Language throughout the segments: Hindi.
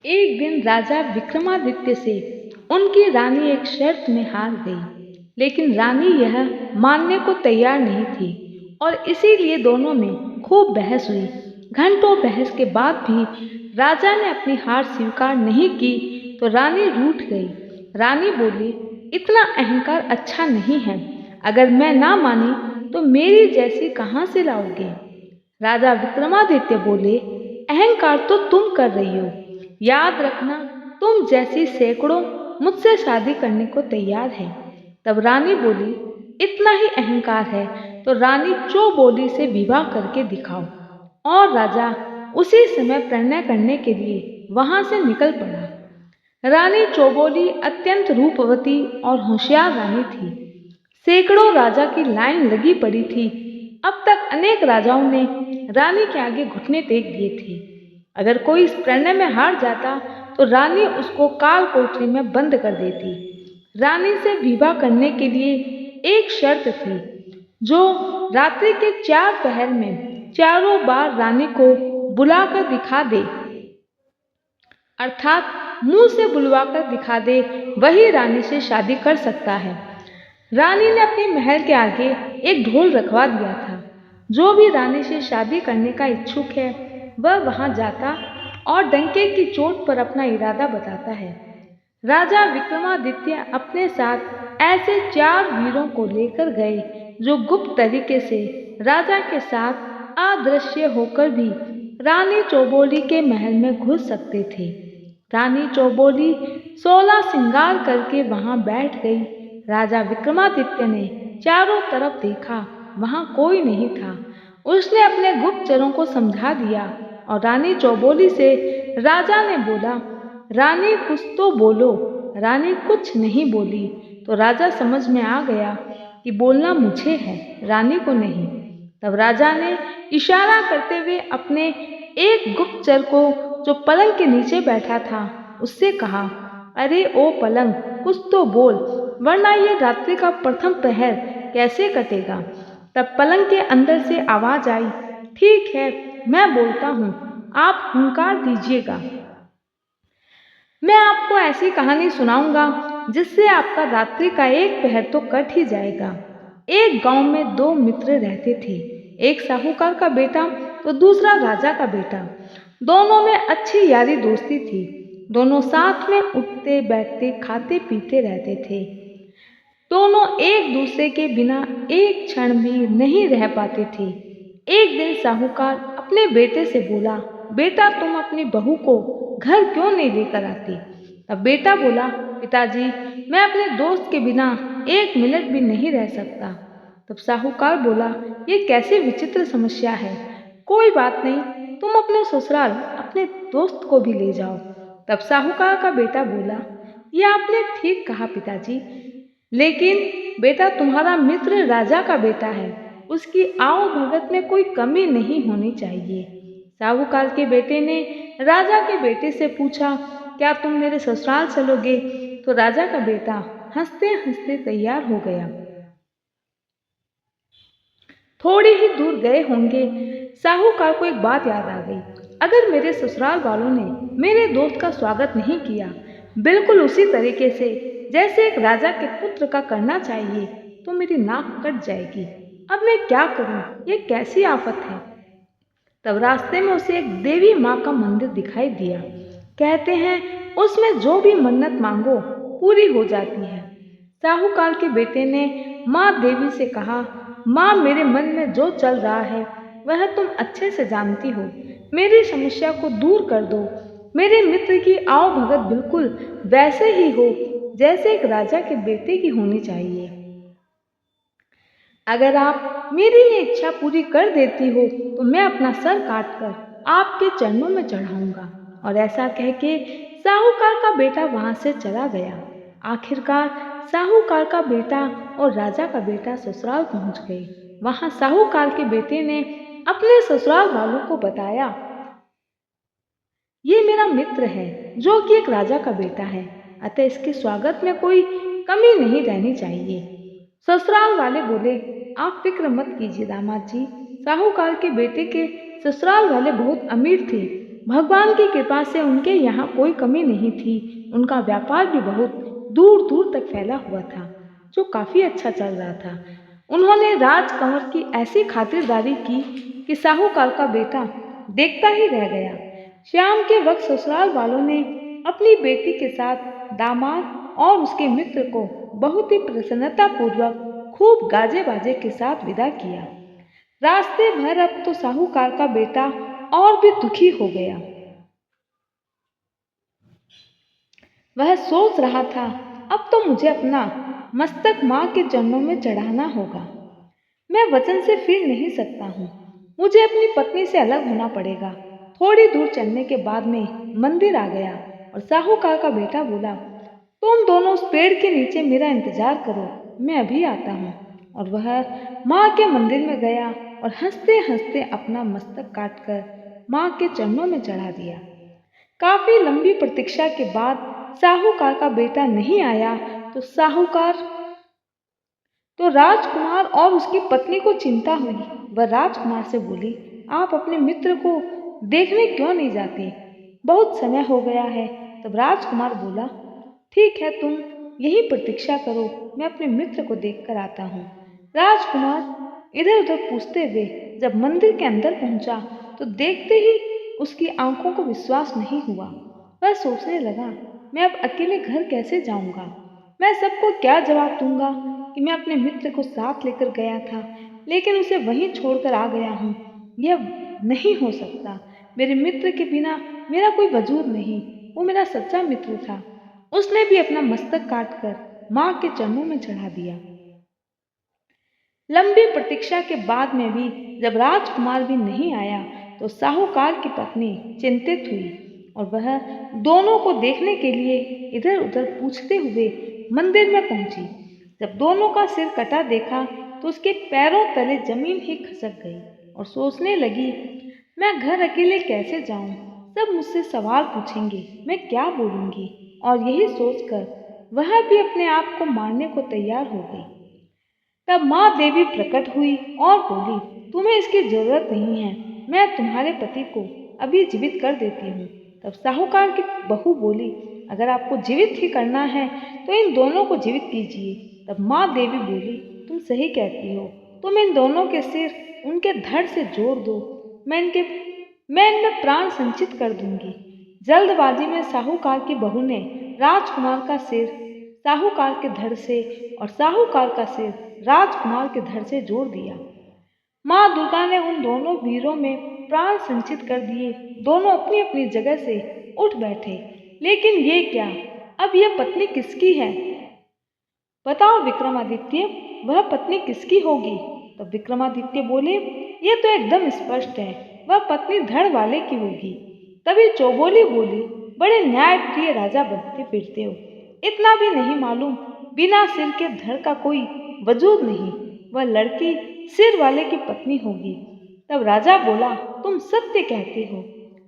एक दिन राजा विक्रमादित्य से उनकी रानी एक शर्त में हार गई, लेकिन रानी यह मानने को तैयार नहीं थी और इसीलिए दोनों में खूब बहस हुई। घंटों बहस के बाद भी राजा ने अपनी हार स्वीकार नहीं की तो रानी रूठ गई। रानी बोली, इतना अहंकार अच्छा नहीं है। अगर मैं ना मानी तो मेरी जैसी कहाँ से लाओगे? राजा विक्रमादित्य बोले, अहंकार तो तुम कर रही हो। याद रखना, तुम जैसी सैकड़ों मुझसे शादी करने को तैयार है। तब रानी बोली, इतना ही अहंकार है तो रानी चौबोली से विवाह करके दिखाओ। और राजा उसी समय प्रणय करने के लिए वहां से निकल पड़ा। रानी चौबोली अत्यंत रूपवती और होशियार रानी थी। सैकड़ों राजा की लाइन लगी पड़ी थी। अब तक अनेक राजाओं ने रानी के आगे घुटने टेक दिए थे। अगर कोई इस प्रणय में हार जाता तो रानी उसको काल कोठरी में बंद कर देती। रानी से विवाह करने के लिए एक शर्त थी, जो रात्रि के 4 पहर में चारों बार रानी को बुलाकर दिखा दे, अर्थात मुंह से बुलवाकर दिखा दे, वही रानी से शादी कर सकता है। रानी ने अपने महल के आगे एक ढोल रखवा दिया था। जो भी रानी से शादी करने का इच्छुक है वह वहां जाता और डंके की चोट पर अपना इरादा बताता है। राजा विक्रमादित्य अपने साथ ऐसे 4 वीरों को लेकर गए जो गुप्त तरीके से राजा के साथ अदृश्य होकर भी रानी चौबोली के महल में घुस सकते थे। रानी चौबोली 16 श्रृंगार करके वहां बैठ गई। राजा विक्रमादित्य ने चारों तरफ देखा, वहां कोई नहीं था। उसने अपने गुप्तचरों को समझा दिया और रानी चौबोली से राजा ने बोला, रानी कुछ तो बोलो। रानी कुछ नहीं बोली तो राजा समझ में आ गया कि बोलना मुझे है, रानी को नहीं। तब राजा ने इशारा करते हुए अपने एक गुप्तचर को, जो पलंग के नीचे बैठा था, उससे कहा, अरे ओ पलंग, कुछ तो बोल, वरना ये रात्रि का प्रथम पहर कैसे कटेगा? तब पलंग के अंदर से आवाज आई, ठीक है, मैं बोलता हूँ, आप हुंकार दीजिएगा। मैं आपको ऐसी कहानी सुनाऊंगा जिससे आपका रात्रि का एक पहर तो कट ही जाएगा। एक गांव में 2 मित्र रहते थे, एक साहूकार का बेटा तो दूसरा राजा का बेटा। दोनों में अच्छी यारी दोस्ती थी। दोनों साथ में उठते बैठते खाते पीते रहते थे। दोनों एक दूसरे के बिना एक क्षण भी नहीं रह पाते थे। एक दिन साहूकार अपने बेटे से बोला, बेटा तुम अपनी बहू को घर क्यों नहीं लेकर आते? तब बेटा बोला, पिताजी मैं अपने दोस्त के बिना एक मिनट भी नहीं रह सकता। तब साहूकार बोला, ये कैसी विचित्र समस्या है। कोई बात नहीं, तुम अपने ससुराल अपने दोस्त को भी ले जाओ। तब साहूकार का बेटा बोला, ये आपने ठीक कहा पिताजी, लेकिन बेटा तुम्हारा मित्र राजा का बेटा है, उसकी आओ भगत में कोई कमी नहीं होनी चाहिए। साहूकार के बेटे ने राजा के बेटे से पूछा, क्या तुम मेरे ससुराल चलोगे? तो राजा का बेटा हंसते हंसते तैयार हो गया। थोड़ी ही दूर गए होंगे, साहूकार को एक बात याद आ गई। अगर मेरे ससुराल वालों ने मेरे दोस्त का स्वागत नहीं किया, बिल्कुल उसी तरीके से जैसे एक राजा के पुत्र का करना चाहिए, तो मेरी नाक कट जाएगी। अब मैं क्या करूं? ये कैसी आफत है? तब रास्ते में उसे एक देवी माँ का मंदिर दिखाई दिया। कहते हैं उसमें जो भी मन्नत मांगो पूरी हो जाती है। साहूकार के बेटे ने माँ देवी से कहा, माँ मेरे मन में जो चल रहा है वह तुम अच्छे से जानती हो, मेरी समस्या को दूर कर दो। मेरे मित्र की आओ भगत बिल्कुल वैसे ही हो जैसे एक राजा के बेटे की होनी चाहिए। अगर आप मेरी ये इच्छा पूरी कर देती हो तो मैं अपना सर काटकर आपके चरणों में चढ़ाऊंगा। और ऐसा कह के साहूकार का बेटा वहां से चला गया। आखिरकार साहूकार का बेटा और राजा का बेटा ससुराल पहुंच गए। वहां साहूकार के बेटे ने अपने ससुराल वालों को बताया, ये मेरा मित्र है जो कि एक राजा का बेटा है, अतः इसके स्वागत में कोई कमी नहीं रहनी चाहिए। ससुराल वाले बोले, आप फिक्र मत कीजिए दामाद जी, साहूकार के बेटे के ससुराल वाले बहुत अमीर थे, भगवान की कृपा से उनके यहाँ कोई कमी नहीं थी। उनका व्यापार भी बहुत दूर दूर तक फैला हुआ था, जो काफी अच्छा चल रहा था। उन्होंने राजकंवर की ऐसी खातिरदारी की कि साहूकार का बेटा देखता ही रह गया। शाम के वक्त ससुराल वालों ने अपनी बेटी के साथ दामाद और उसके मित्र को बहुत ही प्रसन्नता पूर्वक खूब गाजे बाजे के साथ विदा किया। रास्ते भर अब तो साहूकार का बेटा और भी दुखी हो गया। वह सोच रहा था, अब तो मुझे अपना मस्तक माँ के चरणों में चढ़ाना होगा। मैं वचन से फिर नहीं सकता हूँ। मुझे अपनी पत्नी से अलग होना पड़ेगा। थोड़ी दूर चलने के बाद में मंदिर आ गया और साहूकार का बेटा बोला, तुम दोनों उस पेड़ के नीचे मेरा इंतजार करो, मैं अभी आता हूँ। और वह माँ के मंदिर में गया और हंसते हंसते अपना मस्तक काटकर माँ के चरणों में चढ़ा दिया। काफी लंबी प्रतीक्षा के बाद साहूकार का बेटा नहीं आया तो राजकुमार और उसकी पत्नी को चिंता हुई। वह राजकुमार से बोली, आप अपने मित्र को देखने क्यों नहीं जाते? बहुत समय हो गया है। तब राजकुमार बोला, ठीक है, तुम यही प्रतीक्षा करो, मैं अपने मित्र को देखकर आता हूँ। राजकुमार इधर उधर पूछते हुए जब मंदिर के अंदर पहुंचा तो देखते ही उसकी आंखों को विश्वास नहीं हुआ। वह सोचने लगा, मैं अब अकेले घर कैसे जाऊंगा? मैं सबको क्या जवाब दूंगा कि मैं अपने मित्र को साथ लेकर गया था, लेकिन उसे वहीं छोड़कर आ गया हूँ। यह नहीं हो सकता। मेरे मित्र के बिना मेरा कोई वजूद नहीं। वो मेरा सच्चा मित्र था। उसने भी अपना मस्तक काटकर माँ के चरणों में चढ़ा दिया। लंबी प्रतीक्षा के बाद में भी जब राजकुमार भी नहीं आया तो साहूकार की पत्नी चिंतित हुई और वह दोनों को देखने के लिए इधर उधर पूछते हुए मंदिर में पहुंची। जब दोनों का सिर कटा देखा तो उसके पैरों तले जमीन ही खसक गई और सोचने लगी, मैं घर अकेले कैसे जाऊं? सब मुझसे सवाल पूछेंगे, मैं क्या बोलूंगी? और यही सोचकर वह भी अपने आप को मारने को तैयार हो गई। तब माँ देवी प्रकट हुई और बोली, तुम्हें इसकी जरूरत नहीं है, मैं तुम्हारे पति को अभी जीवित कर देती हूँ। तब साहूकार की बहू बोली, अगर आपको जीवित ही करना है तो इन दोनों को जीवित कीजिए। तब माँ देवी बोली, तुम सही कहती हो, तुम इन दोनों के सिर उनके धड़ से जोड़ दो, मैं इनमें प्राण संचित कर दूंगी। जल्दबाजी में साहूकार की बहू ने राजकुमार का सिर साहूकार के धड़ से और साहूकार का सिर राजकुमार के धड़ से जोड़ दिया। माँ दुर्गा ने उन दोनों वीरों में प्राण संचित कर दिए। दोनों अपनी अपनी जगह से उठ बैठे। लेकिन ये क्या, अब यह पत्नी किसकी है? बताओ विक्रमादित्य, वह पत्नी किसकी होगी? तब विक्रमादित्य बोले, ये तो एकदम स्पष्ट है, वह पत्नी धड़ वाले की होगी। तभी चौबोली बोली, बड़े न्यायप्रिय राजा बनते फिरते हो, इतना भी नहीं मालूम बिना सिर के धड़ का कोई वजूद नहीं, वह लड़की सिर वाले की पत्नी होगी। तब राजा बोला, तुम सत्य कहते हो,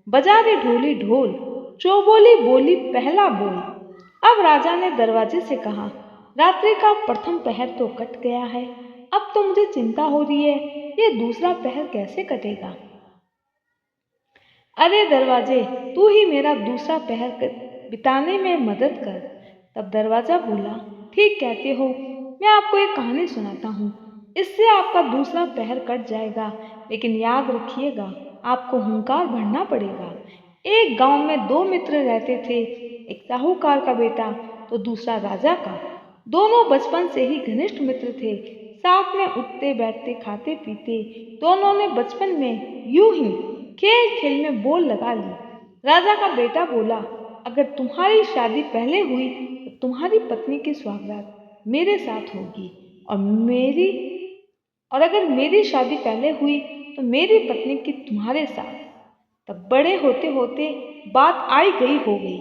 बजा रे ढोली ढोल। चौबोली बोली, पहला बोल। अब राजा ने दरवाजे से कहा, रात्रि का प्रथम पहर तो कट गया है, अब तो मुझे चिंता हो रही है, ये दूसरा पहर कैसे कटेगा? अरे दरवाजे, तू ही मेरा दूसरा पहर बिताने में मदद कर। तब दरवाजा बोला, ठीक कहते हो, मैं आपको एक कहानी सुनाता हूँ, इससे आपका दूसरा पहर कट जाएगा, लेकिन याद रखिएगा, आपको हुंकार भरना पड़ेगा। एक गांव में दो मित्र रहते थे, एक साहूकार का बेटा तो दूसरा राजा का। दोनों बचपन से ही घनिष्ठ मित्र थे, साथ में उठते बैठते खाते पीते। दोनों ने बचपन में यूं ही खेल खेल में बोल लगा ली। राजा का बेटा बोला, अगर तुम्हारी शादी पहले हुई तो तुम्हारी पत्नी की सुहागरात मेरे साथ होगी और अगर मेरी शादी पहले हुई तो मेरी पत्नी की तुम्हारे साथ। तब बड़े होते होते बात आई गई हो गई।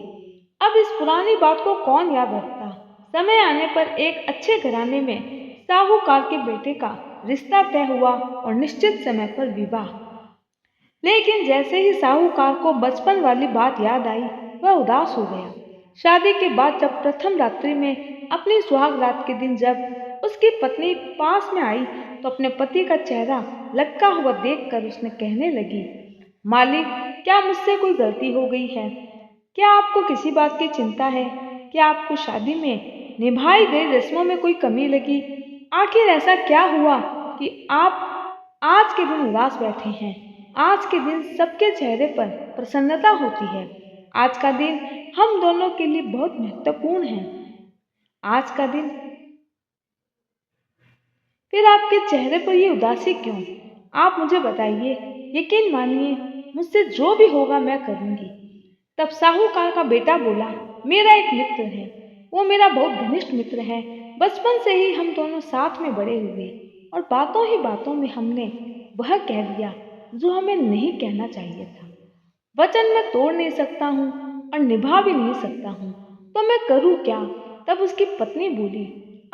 अब इस पुरानी बात को कौन याद रखता? समय आने पर एक अच्छे घराने में साहूकार के बेटे का रिश्ता तय हुआ और निश्चित समय पर विवाह। लेकिन जैसे ही साहूकार को बचपन वाली बात याद आई, वह उदास हो गया। शादी के बाद जब प्रथम रात्रि में अपनी सुहाग रात के दिन जब उसकी पत्नी पास में आई तो अपने पति का चेहरा लटका हुआ देखकर उसने कहने लगी, मालिक, क्या मुझसे कोई गलती हो गई है? क्या आपको किसी बात की चिंता है? क्या आपको शादी में निभाई गई रस्मों में कोई कमी लगी? आखिर ऐसा क्या हुआ कि आप आज के दिन उदास बैठे हैं? आज के दिन सबके चेहरे पर प्रसन्नता होती है। आज का दिन हम दोनों के लिए बहुत महत्वपूर्ण है। आज का दिन फिर आपके चेहरे पर ये उदासी क्यों? आप मुझे बताइए। यकीन मानिए, मुझसे जो भी होगा मैं करूंगी। तब साहूकार का बेटा बोला, मेरा एक मित्र है। वो मेरा बहुत घनिष्ठ मित्र है। बचपन से ही हम दोनों साथ में बड़े हुए और बातों ही बातों में हमने वह कह दिया जो हमें नहीं कहना चाहिए था। वचन मैं तोड़ नहीं सकता हूँ और निभा भी नहीं सकता हूँ, तो मैं करूँ क्या? तब उसकी पत्नी बोली,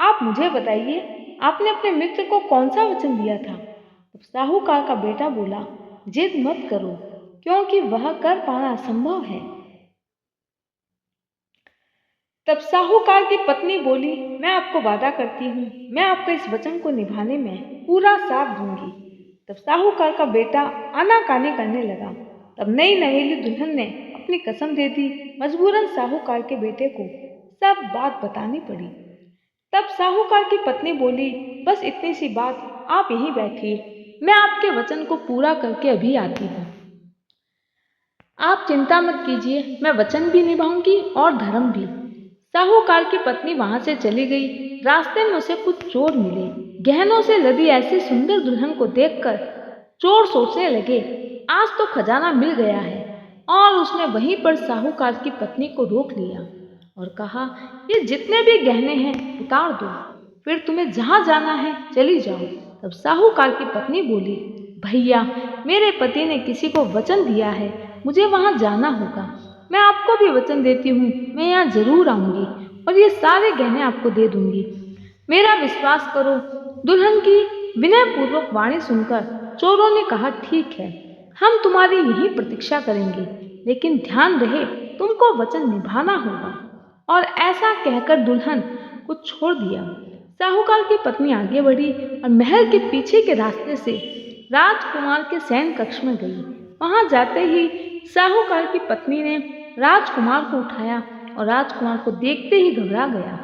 आप मुझे बताइए, आपने अपने मित्र को कौन सा वचन दिया था? तब साहूकार का बेटा बोला, जिद मत करो, क्योंकि वह कर पाना असंभव है। तब साहूकार की पत्नी बोली, मैं आपको वादा करती हूँ, मैं आपके इस वचन को निभाने में पूरा साथ दूंगी। तब साहूकार का बेटा आनाकानी करने लगा। तब नई नवेली दुल्हन ने अपनी कसम दे दी। मजबूरन साहूकार के बेटे को सब बात बतानी पड़ी। तब साहूकार की पत्नी बोली, बस इतनी सी बात, आप यहीं बैठिए, मैं आपके वचन को पूरा करके अभी आती हूँ। आप चिंता मत कीजिए, मैं वचन भी निभाऊंगी और धर्म भी। साहूकार की पत्नी वहां से चली गई। रास्ते में उसे कुछ चोर मिले। गहनों से लदी ऐसी सुंदर दुल्हन को देखकर चोर सोचने लगे, आज तो खजाना मिल गया है। और उसने वहीं पर साहूकार की पत्नी को रोक लिया और कहा, ये जितने भी गहने हैं उतार दो, फिर तुम्हें जहां जाना है चली जाओ। तब साहूकार की पत्नी बोली, भैया, मेरे पति ने किसी को वचन दिया है, मुझे वहां जाना होगा। मैं आपको भी वचन देती हूँ, मैं यहाँ जरूर आऊंगी और ये सारे गहने आपको दे दूंगी। मेरा विश्वास करो। दुल्हन की विनय पूर्वक वाणी सुनकर चोरों ने कहा, ठीक है, हम तुम्हारी यही प्रतीक्षा करेंगे, लेकिन ध्यान रहे तुमको वचन निभाना होगा। और ऐसा कहकर दुल्हन को छोड़ दिया। साहूकार की पत्नी आगे बढ़ी और महल के पीछे के रास्ते से राजकुमार के शयन कक्ष में गई। वहां जाते ही साहूकार की पत्नी ने राजकुमार को उठाया और राजकुमार को देखते ही घबरा गया।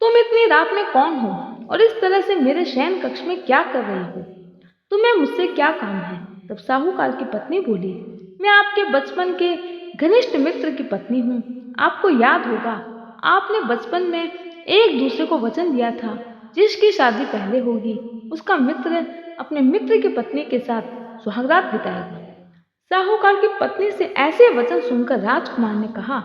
तुम इतनी रात में कौन हो और इस तरह से मेरे शयन कक्ष में क्या कर रही हो? तुम्हें मुझसे क्या काम है? तब साहूकार की पत्नी बोली, मैं आपके बचपन के घनिष्ठ मित्र की पत्नी हूँ। आपको याद होगा, आपने बचपन में एक दूसरे को वचन दिया था, जिसकी शादी पहले होगी उसका मित्र अपने मित्र की पत्नी के साथ सुहागरात बिताएगा। साहूकार की पत्नी से ऐसे वचन सुनकर राजकुमार ने कहा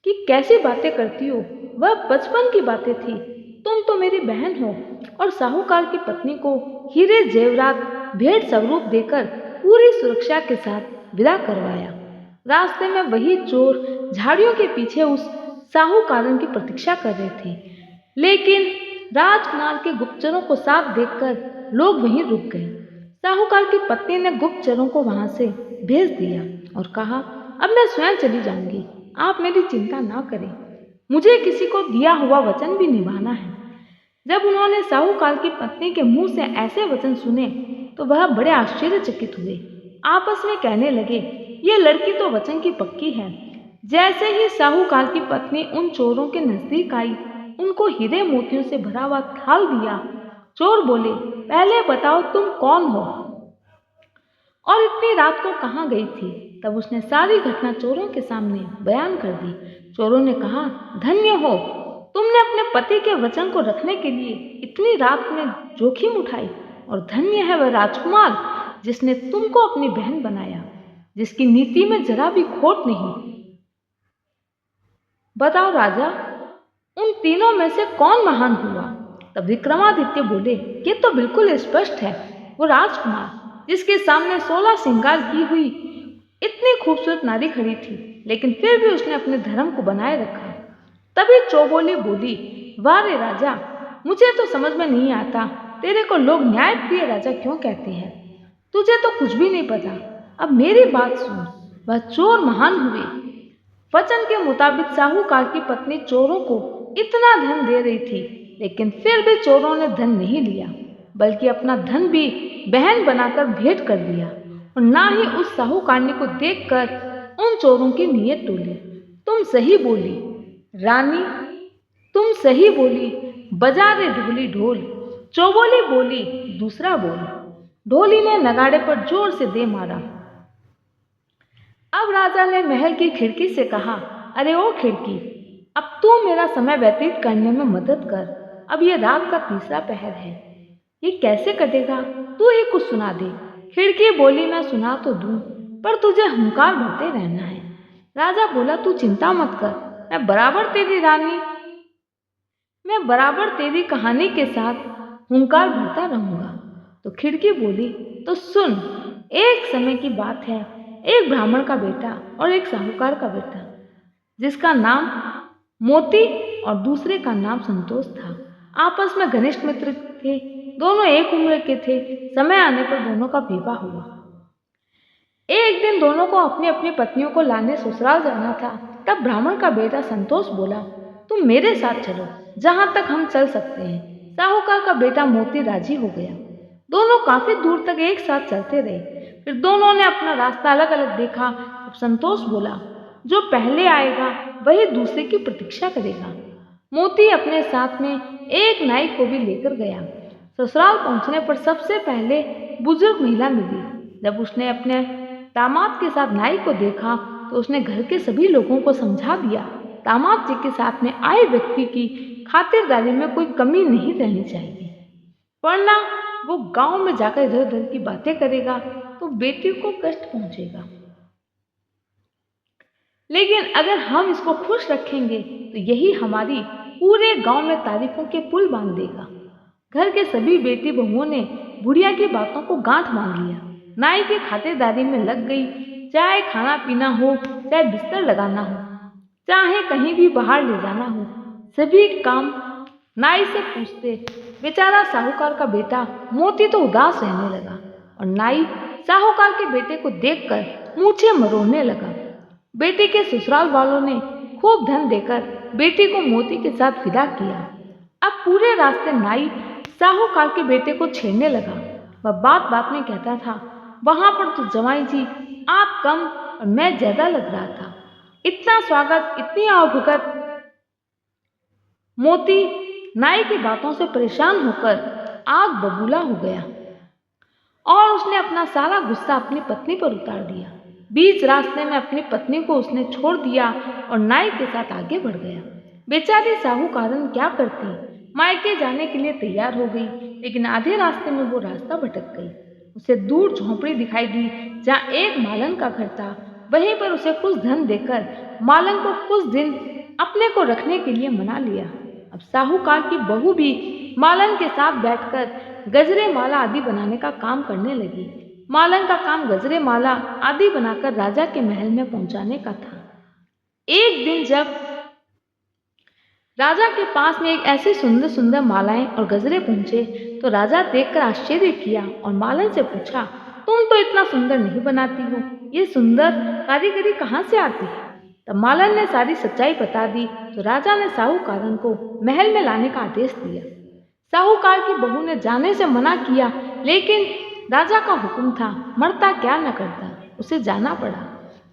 कि कैसी बातें करती हो, वह बचपन की बातें थी। तुम तो मेरी बहन हो। और साहूकार की पत्नी को हीरे जेवरात भेंट स्वरूप देकर पूरी सुरक्षा के साथ विदा करवाया। रास्ते में वही चोर झाड़ियों के पीछे उस साहूकारन की प्रतीक्षा कर रहे थे, लेकिन राजकुमार के गुप्तचरों को साथ देखकर लोग वहीं रुक गए। साहूकार की पत्नी ने गुप्तचरों को वहां से भेज दिया और कहा, अब मैं स्वयं चली जाऊंगी, आप मेरी चिंता ना करें, मुझे किसी को दिया हुआ वचन भी निभाना है। जब उन्होंने साहूकार की पत्नी के मुंह से ऐसे वचन सुने तो वह बड़े आश्चर्यचकित हुए। आपस में कहने लगे, ये लड़की तो वचन की पक्की है। जैसे ही साहूकार की पत्नी उन चोरों के नजदीक आई, उनको हीरे मोतियों से भरा हुआ थाल दिया। चोर बोले, पहले बताओ तुम कौन हो और इतनी रात को कहाँ गई थी? तब उसने सारी घटना चोरों के सामने बयान कर दी। चोरों ने कहा, धन्य हो, तुमने अपने पति के वचन को रखने के लिए इतनी रात में जोखिम उठाई, और धन्य है वह राजकुमार जिसने तुमको अपनी बहन बनाया, जिसकी नीति में जरा भी खोट नहीं। बताओ राजा, उन तीनों में से कौन महान हुआ? तब विक्रमादित्य बोले, ये तो बिल्कुल स्पष्ट है, वो राजकुमार जिसके सामने 16 श्रृंगार की हुई इतनी खूबसूरत नारी खड़ी थी, लेकिन फिर भी उसने अपने धर्म को बनाए रखा। तभी चौबोली बोली, वाह रे राजा, मुझे तो समझ में नहीं आता, तेरे को लोग न्याय प्रिय राजा क्यों कहते हैं? तुझे तो कुछ भी नहीं पता। अब मेरी बात सुन, वह चोर महान हुए। वचन के मुताबिक साहूकार की पत्नी चोरों को इतना धन दे रही थी, लेकिन फिर भी चोरों ने धन नहीं लिया, बल्कि अपना धन भी बहन बनाकर भेंट कर दिया। और ना ही उस साहूकारनी को देखकर उन चोरों की नीयत टूटी। तुम सही बोली रानी, तुम सही बोली, बजा रे ढोली ढोल। चौबोली बोली दूसरा बोल। ढोली ने नगाड़े पर जोर से दे मारा। अब राजा ने महल की खिड़की से कहा, अरे ओ खिड़की, अब तू मेरा समय व्यतीत करने में मदद कर। अब ये रात का तीसरा पहर है, ये कैसे कटेगा? तू ही कुछ सुना दे। खिड़की बोली, मैं सुना तो दूं, पर तुझे हुंकार भरते रहना है। राजा बोला, तू चिंता मत कर, मैं बराबर तेरी रानी, मैं बराबर तेरी कहानी के साथ हुंकार भरता रहूंगा। तो खिड़की बोली, तो सुन, एक समय की बात है, एक ब्राह्मण का बेटा और एक साहूकार का बेटा, जिसका नाम मोती और दूसरे का नाम संतोष था। आपस में घनिष्ठ मित्र थे, दोनों एक उम्र के थे। समय आने पर दोनों का विवाह हुआ। एक दिन दोनों को अपनी अपनी पत्नियों को लाने ससुराल जाना था। तब ब्राह्मण का बेटा संतोष बोला, तुम मेरे साथ चलो, जहां तक हम चल सकते हैं। साहूकार का बेटा मोती राजी हो गया। दोनों काफी दूर तक एक साथ चलते रहे। फिर दोनों ने अपना रास्ता अलग अलग देखा। तब संतोष बोला, जो पहले आएगा वही दूसरे की प्रतीक्षा करेगा। मोती अपने साथ में एक नाई को भी लेकर गया। ससुराल पहुंचने पर सबसे पहले बुजुर्ग महिला मिली। जब उसने अपने दामाद के साथ नाई को देखा तो उसने घर के सभी लोगों को समझा दिया, दामाद जी के साथ में आए व्यक्ति की खातिरदारी में कोई कमी नहीं रहनी चाहिए, वरना वो गांव में जाकर इधर उधर की बातें करेगा तो बेटी को कष्ट पहुंचेगा। लेकिन अगर हम इसको खुश रखेंगे तो यही हमारी पूरे गांव में तारीफों के पुल बांध देगा। घर के सभी बेटी बहुओं ने बुढ़िया की बातों को गांठ बांध लिया। नाई की खातिरदारी में लग गई। चाहे खाना पीना हो, चाहे बिस्तर लगाना हो, चाहे कहीं भी बाहर ले जाना हो, सभी काम नाई से पूछते। बेचारा साहूकार का बेटा मोती तो उदास रहने लगा और नाई साहूकार के बेटे को देखकर मूछें मरोड़ने लगा। बेटी के ससुराल वालों ने खूब धन देकर बेटी को मोती के साथ विदा किया। अब पूरे रास्ते नाई साहूकार के बेटे को छेड़ने लगा। वह बात बात में कहता था, वहां पर तो जमाई जी आप कम और मैं ज्यादा लग रहा था। इतना स्वागत, इतनी आवभगत। मोती नाई की बातों से परेशान होकर आग बबूला हो गया और उसने अपना सारा गुस्सा अपनी पत्नी पर उतार दिया। बीच रास्ते में अपनी पत्नी को उसने छोड़ दिया और नाई के साथ आगे बढ़ गया। बेचारी साहूकारन क्या करती, मायके जाने के लिए तैयार हो गई, लेकिन आधे रास्ते में वो रास्ता भटक गई। उसे दूर झोंपड़ी दिखाई दी जहाँ एक मालन का घर था। वहीं पर उसे कुछ धन देकर मालन को कुछ दिन अपने को रखने के लिए मना लिया। अब साहूकार की बहू भी मालन के साथ बैठकर गजरे माला आदि बनाने का काम करने लगी। मालन का काम गजरे माला आदि बनाकर राजा के महल में पहुंचाने का था। एक दिन जब राजा के पास में एक ऐसी सुंदर सुंदर मालाएं और गजरे पहुंचे तो राजा देखकर आश्चर्य किया और मालन से पूछा, तुम तो इतना सुंदर नहीं बनाती हो, ये सुंदर कारीगरी कहाँ से आती है? तब मालन ने सारी सच्चाई बता दी तो राजा ने साहूकारन को महल में लाने का आदेश दिया। साहूकार की बहू ने जाने से मना किया, लेकिन राजा का हुक्म था, मरता क्या न करता, उसे जाना पड़ा।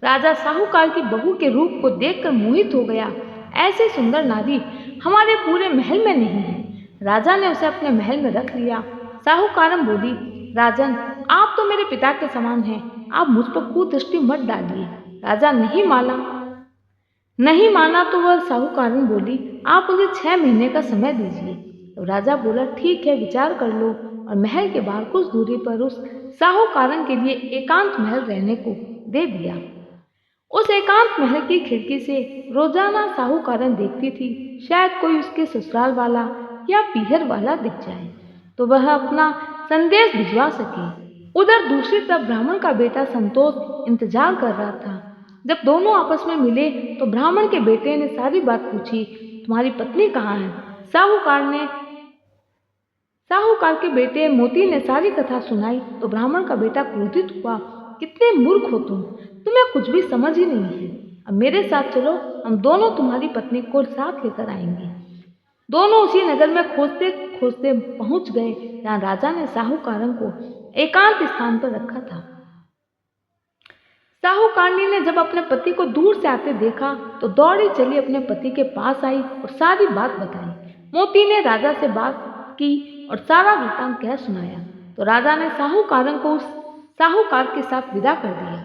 राजा साहूकार की बहू के रूप को देखकर मोहित हो गया। ऐसी सुंदर नारी हमारे पूरे महल में नहीं है। राजा ने उसे अपने महल में रख लिया। साहूकारन बोली, राजन, आप तो मेरे पिता के समान हैं, आप मुझ पर कुदृष्टि मत डालिए। राजा नहीं माना तो वह साहूकारन बोली, आप मुझे 6 महीने का समय दीजिए। तो राजा बोला, ठीक है, विचार कर लो, और महल के बाहर कुछ दूरी पर उस साहूकारन के लिए एकांत महल रहने को दे दिया। उस एकांत महल की खिड़की से रोजाना साहूकारन देखती थी, शायद कोई उसके ससुराल वाला या पीहर वाला दिख जाए तो वह अपना संदेश भिजवा सके। उधर दूसरी तरफ ब्राह्मण का बेटा संतोष इंतजार कर रहा था। जब दोनों आपस में मिले तो ब्राह्मण के बेटे ने सारी बात पूछी, तुम्हारी पत्नी कहाँ है? साहूकार के बेटे मोती ने सारी कथा सुनाई तो ब्राह्मण का बेटा क्रोधित हुआ, कितने मूर्ख हो तुम, तुम्हें कुछ भी समझ ही नहीं है। अब मेरे साथ चलो, हम दोनों तुम्हारी पत्नी को साथ लेकर आएंगे। दोनों उसी नगर में खोजते खोजते पहुंच गए जहाँ राजा ने साहूकारन को एकांत स्थान पर रखा था। साहूकारनी ने जब अपने पति को दूर से आते देखा तो दौड़ी चली अपने पति के पास आई और सारी बात बताई। मोती ने राजा से बात की और सारा वृत्तांत कह सुनाया तो राजा ने साहूकारन को उस साहूकार के साथ विदा कर दिया।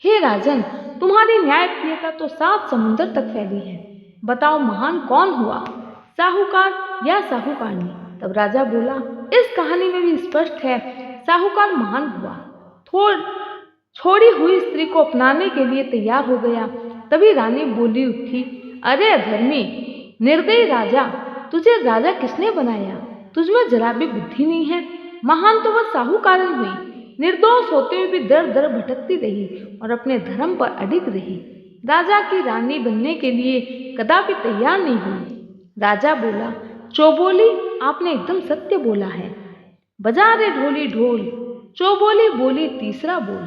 हे राजन, तुम्हारी न्यायप्रियता तो 7 समुंदर तक फैली है। बताओ महान कौन हुआ, साहूकार या साहूकारनी? तब राजा बोला, इस कहानी में भी स्पष्ट है, साहूकार महान हुआ। छोड़ी हुई स्त्री को अपनाने के लिए तैयार हो गया। तभी रानी बोली उठी, अरे अधर्मी निर्दयी राजा, तुझे राजा किसने बनाया? तुझमें जरा भी बुद्धि नहीं है। महान तो वह साहूकारन हुई, निर्दोष होते हुए भी दर दर भटकती रही और अपने धर्म पर अडिग रही। राजा की रानी बनने के लिए कदापि तैयार नहीं हुई। राजा बोला, चौबोली, आपने एकदम सत्य बोला है। बजा रे ढोली ढोल, चौबोली बोली तीसरा बोल।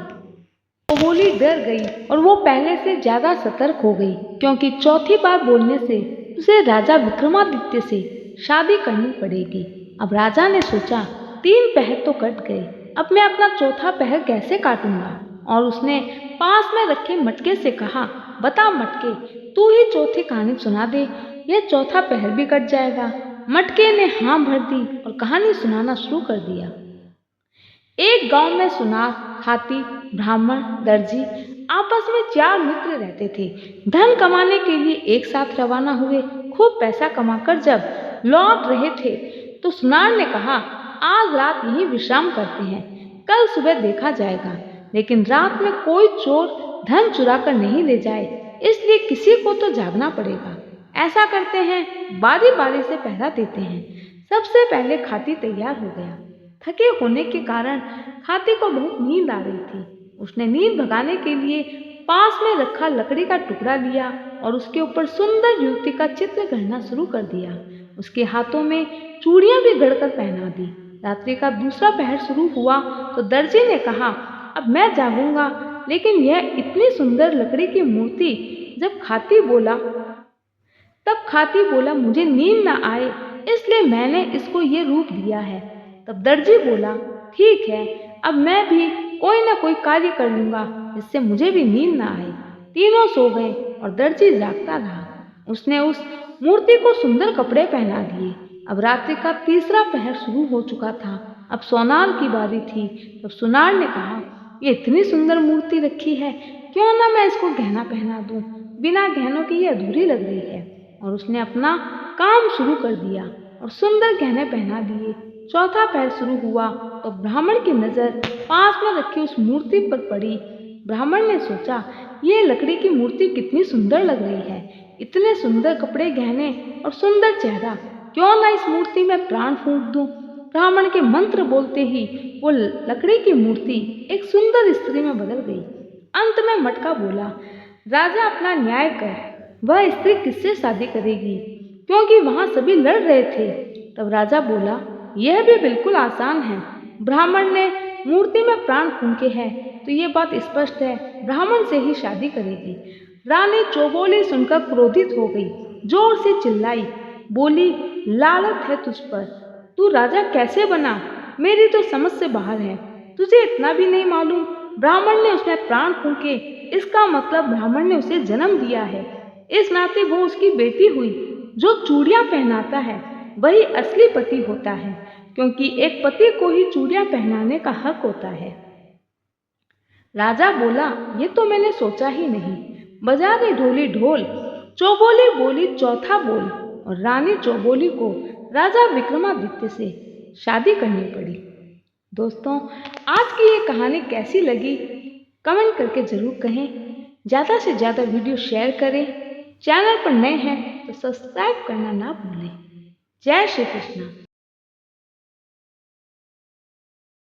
चौबोली डर गई और वो पहले से ज्यादा सतर्क हो गई, क्योंकि चौथी बार बोलने से उसे राजा विक्रमादित्य से शादी करनी पड़ेगी। अब राजा ने सोचा, 3 पहर तो कट गए, अब मैं अपना चौथा पहर कैसे काटूंगा? और उसने पास में रखे मटके से कहा, बता मटके, तू ही चौथी कहानी सुना दे, यह चौथा पहर भी कट जाएगा। मटके ने हाँ भर दी और कहानी सुनाना शुरू कर दिया। एक गांव में सुनार, हाथी, ब्राह्मण, दर्जी आपस में 4 मित्र रहते थे। धन कमाने के लिए एक साथ रवाना हुए। खूब पैसा कमाकर जब लौट रहे थे तो सुनार ने कहा, आज रात यहीं विश्राम करते हैं, कल सुबह देखा जाएगा। लेकिन रात में कोई चोर धन चुरा कर नहीं ले जाए, इसलिए किसी को तो जागना पड़ेगा। ऐसा करते हैं, बारी बारी से पहरा देते हैं। सबसे पहले हाथी तैयार हो गया। थके होने के कारण हाथी को बहुत नींद आ रही थी। उसने नींद भगाने के लिए पास में रखा लकड़ी का टुकड़ा लिया और उसके ऊपर सुंदर युवती का चित्र गढ़ना शुरू कर दिया। उसके हाथों में चूड़ियां भी गढ़कर पहना दी। रात्रि का दूसरा पहर शुरू हुआ तो दर्जी ने कहा, अब मैं जागूंगा, लेकिन यह इतनी सुंदर लकड़ी की मूर्ति। तब खाती बोला, मुझे नींद न आए, इसलिए मैंने इसको ये रूप दिया है। तब दर्जी बोला, ठीक है, अब मैं भी कोई ना कोई कार्य कर लूंगा जिससे मुझे भी नींद न आए। तीनों सो गए और दर्जी जागता रहा। उसने उस मूर्ति को सुंदर कपड़े पहना दिए। अब रात्रि का तीसरा पहर शुरू हो चुका था। अब सोनार की बारी थी। तब सुनार ने कहा, ये इतनी सुंदर मूर्ति रखी है, क्यों ना मैं इसको गहना पहना दूं? बिना गहनों के ये अधूरी लग रही है। और उसने अपना काम शुरू कर दिया और सुंदर गहने पहना दिए। चौथा पहर शुरू हुआ तो ब्राह्मण की नजर पास में रखी उस मूर्ति पर पड़ी। ब्राह्मण ने सोचा, ये लकड़ी की मूर्ति कितनी सुंदर लग रही है, इतने सुंदर कपड़े, गहने और सुंदर चेहरा, क्यों ना इस मूर्ति में प्राण फूंक दूं? ब्राह्मण के मंत्र बोलते ही वो लकड़ी की मूर्ति एक सुंदर स्त्री में बदल गई। अंत में मटका बोला, राजा अपना न्याय कर, वह स्त्री किससे शादी करेगी? क्योंकि वहां सभी लड़ रहे थे। तब राजा बोला, यह भी बिल्कुल आसान है। ब्राह्मण ने मूर्ति में प्राण फूंके हैं तो ये बात स्पष्ट है, ब्राह्मण से ही शादी करेगी। रानी चौबोली सुनकर क्रोधित हो गई, जोर से चिल्लाई, बोली, लालत है तुझ पर, तू राजा कैसे बना? मेरी तो समझ से बाहर है। तुझे इतना भी नहीं मालूम, ब्राह्मण ने उसमें प्राण फूंके, इसका मतलब ब्राह्मण ने उसे जन्म दिया है। इस नाते वो उसकी बेटी हुई। जो चूड़ियां पहनाता है वही असली पति होता है, क्योंकि एक पति को ही चूड़ियां पहनाने का हक होता है। राजा बोला, ये तो मैंने सोचा ही नहीं। बजा रे ढोली ढोल, चौबोली बोली चौथा बोल। और रानी चौबोली को राजा विक्रमादित्य से शादी करनी पड़ी। दोस्तों, आज की ये कहानी कैसी लगी कमेंट करके जरूर कहें। ज़्यादा से ज़्यादा वीडियो शेयर करें। चैनल पर नए हैं तो सब्सक्राइब करना ना भूलें। जय श्री कृष्ण।